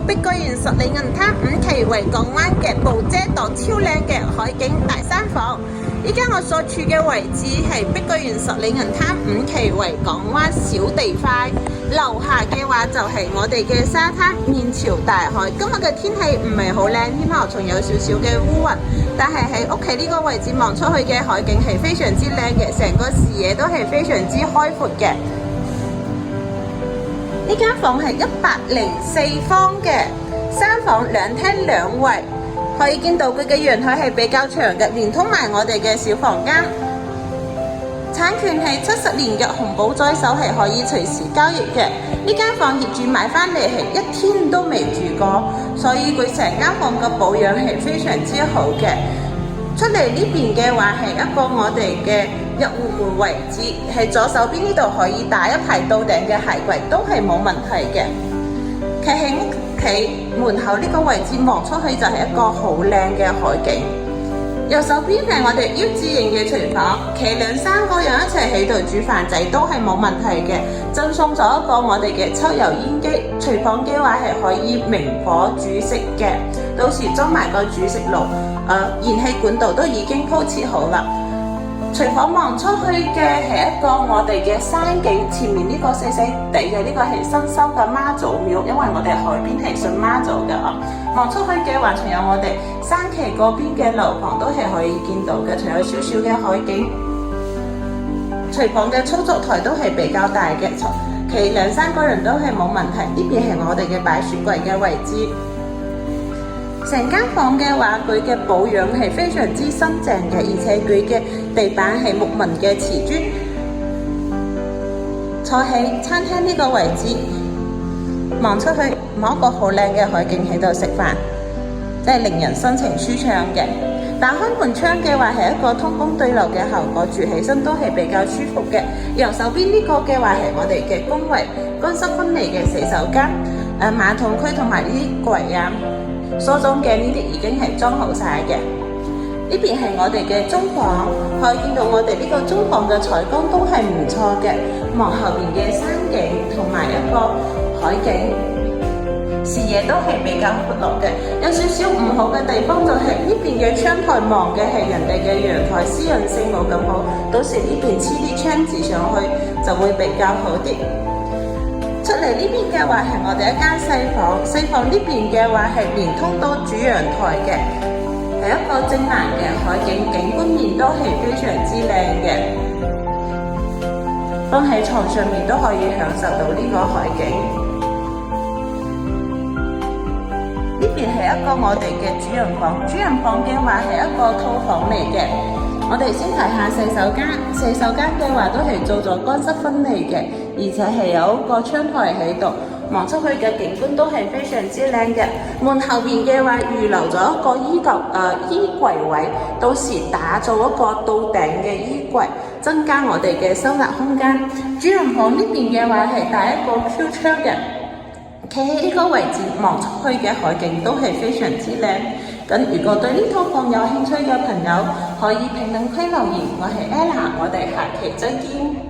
碧桂園十里銀灘5期維港灣嘅布遮島超靚嘅海景大山房。依家我所處嘅位置係碧桂園十里銀灘5期維港灣小地塊，樓下嘅話就係我哋嘅沙灘面朝大海。今日嘅天氣唔係好靚添啊，仲有少少嘅烏雲，但係喺屋企呢個位置望出去嘅海景係非常之靚嘅，成個視野都係非常之開闊嘅。呢間房係104方嘅3房2廳2衛。可以見到佢嘅陽台係比較長嘅，連通埋我哋嘅小房間。產權係70年嘅紅寶在手，係可以隨時交易嘅。呢間房業主買翻嚟係1天都未住過，所以佢成間房嘅保養係非常之好嘅。出嚟呢邊嘅話係一個我哋嘅入戶門位置，係左手邊呢度可以打一排到頂嘅鞋櫃，都係冇問題嘅。企喺屋企門口呢個位置望出去就係一個好靚嘅海景。右手邊係我哋 U 字型嘅廚房，企2-3個人一齊喺度煮飯仔都係冇問題嘅。贈送咗一個我哋嘅抽油煙機，廚房嘅話係可以明火煮食嘅，到時裝埋個煮食爐，燃氣管道都已經鋪設好啦。廚房望出去嘅係一個我哋嘅山景，前面呢個細細地嘅呢個係新修嘅媽祖廟，因為我哋海邊係信媽祖嘅啊。望出去嘅話，仲有我哋山崎嗰邊嘅樓房都係可以見到嘅，仲有少少嘅海景。廚房嘅操作台都係比較大嘅，企2-3個人都係冇問題。呢邊係我哋嘅擺雪櫃嘅位置。成間房嘅話，佢嘅保養係非常之新淨嘅，而且佢嘅地板係木紋嘅瓷磚。坐喺餐廳呢個位置，望出去望一個好靚嘅海景喺度食飯，真係令人心情舒暢嘅。打開門窗嘅話係一個通風對流嘅效果，住起身都係比較舒服嘅。右手邊呢個嘅話係我哋嘅公衛，乾濕分離嘅洗手間，馬桶區同埋呢啲櫃啊。梳妝鏡呢啲已經係裝好晒嘅。呢邊係我哋嘅中房，可以見到我哋呢個中房嘅採光都係唔錯嘅，望後邊嘅山景同埋一個海景，視野都係比較闊落嘅。有少少唔好嘅地方就係呢邊嘅窗台望嘅係人哋嘅陽台，私人性冇咁好，到時呢邊黐啲窗字上去就會比較好啲。出嚟呢邊嘅話係我哋一間細房，細房呢邊嘅話係連通到主陽台嘅，係一個正南嘅海景，景觀面都係非常之靚嘅。瞓喺床上面都可以享受到呢個海景。呢邊係一個我哋嘅主人房，主人房嘅話係一個套房嚟嘅。我哋先睇下洗手間，洗手間嘅話都係做咗乾濕分離嘅，而且係有一個窗台喺度，望出去嘅景觀都係非常之靚嘅。門後邊嘅話預留咗一個衣櫃位，到時打造一個到頂嘅衣櫃，增加我哋嘅收納空間。主人房呢邊嘅話係帶一個 Q 窗嘅，企喺呢個位置望出去嘅海景都係非常之靚。咁如果對呢套房有興趣嘅朋友，可以評論區留言。我係 Ella，我哋下期再見。